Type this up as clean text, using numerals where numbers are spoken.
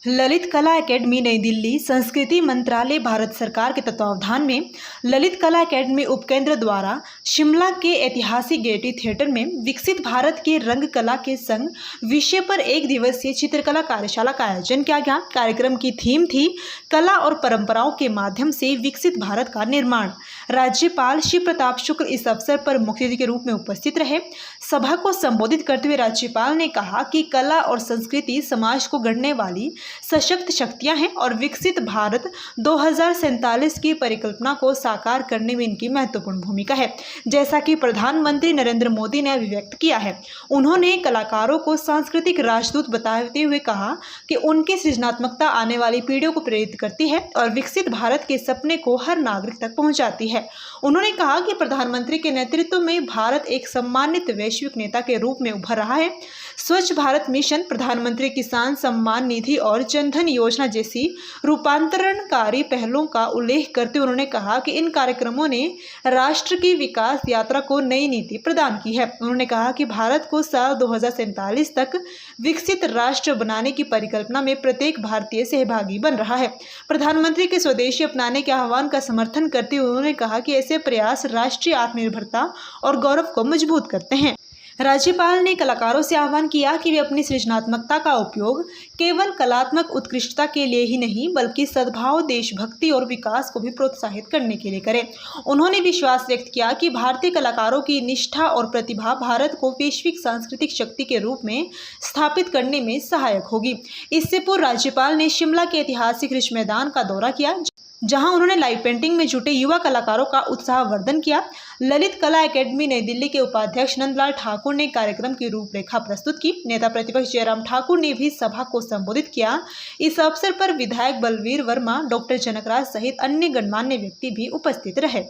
ललित कला एकेडमी नई दिल्ली संस्कृति मंत्रालय भारत सरकार के तत्वावधान में ललित कला एकेडमी उपकेंद्र द्वारा शिमला के ऐतिहासिक गेयटी थिएटर में विकसित भारत के रंग कला के संग विषय पर एक दिवसीय चित्रकला कार्यशाला का आयोजन किया गया। कार्यक्रम की थीम थी कला और परंपराओं के माध्यम से विकसित भारत का निर्माण। राज्यपाल शिव प्रताप शुक्ल इस अवसर पर मुख्य अतिथि के रूप में उपस्थित रहे। सभा को संबोधित करते हुए राज्यपाल ने कहा कि कला और संस्कृति समाज को गढ़ने वाली सशक्त शक्तियां हैं और विकसित भारत 2047 की परिकल्पना को साकार करने में इनकी महत्वपूर्ण भूमिका है, जैसा कि प्रधानमंत्री नरेंद्र मोदी ने अभिव्यक्त किया है। उन्होंने कलाकारों को सांस्कृतिक राजदूत बताते हुए कहा कि उनकी सृजनात्मकता आने वाली पीढ़ियों को प्रेरित करती है और विकसित भारत के सपने को हर नागरिक तक पहुंचाती है। उन्होंने कहा कि प्रधानमंत्री के नेतृत्व में भारत एक सम्मानित वैश्विक नेता के रूप में उभर रहा है। स्वच्छ भारत मिशन, प्रधानमंत्री किसान सम्मान निधि और जनधन योजना जैसी रूपांतरणकारी पहलों का उल्लेख करते हुए उन्होंने कहा कि इन कार्यक्रमों ने राष्ट्र की विकास यात्रा को नई नीति प्रदान की है। उन्होंने कहा कि भारत को साल 2047 तक विकसित राष्ट्र बनाने की परिकल्पना में प्रत्येक भारतीय सहभागी बन रहा है। प्रधानमंत्री के स्वदेशी अपनाने के आह्वान का समर्थन करते हुए उन्होंने कहा कि ऐसे प्रयास राष्ट्रीय आत्मनिर्भरता और गौरव को मजबूत करते हैं। राज्यपाल ने कलाकारों से आह्वान किया कि वे अपनी सृजनात्मकता का उपयोग केवल कलात्मक उत्कृष्टता के लिए ही नहीं बल्कि सद्भाव, देशभक्ति और विकास को भी प्रोत्साहित करने के लिए करें। उन्होंने विश्वास व्यक्त किया कि भारतीय कलाकारों की निष्ठा और प्रतिभा भारत को वैश्विक सांस्कृतिक शक्ति के रूप में स्थापित करने में सहायक होगी। इससे पूर्व राज्यपाल ने शिमला के ऐतिहासिक रिज मैदान का दौरा किया, जहां उन्होंने लाइव पेंटिंग में जुटे युवा कलाकारों का उत्साहवर्धन किया। ललित कला एकेडमी नई दिल्ली के उपाध्यक्ष नंदलाल ठाकुर ने कार्यक्रम की रूपरेखा प्रस्तुत की। नेता प्रतिपक्ष जयराम ठाकुर ने भी सभा को संबोधित किया। इस अवसर पर विधायक बलवीर वर्मा, डॉक्टर जनकराज सहित अन्य गणमान्य व्यक्ति भी उपस्थित रहे।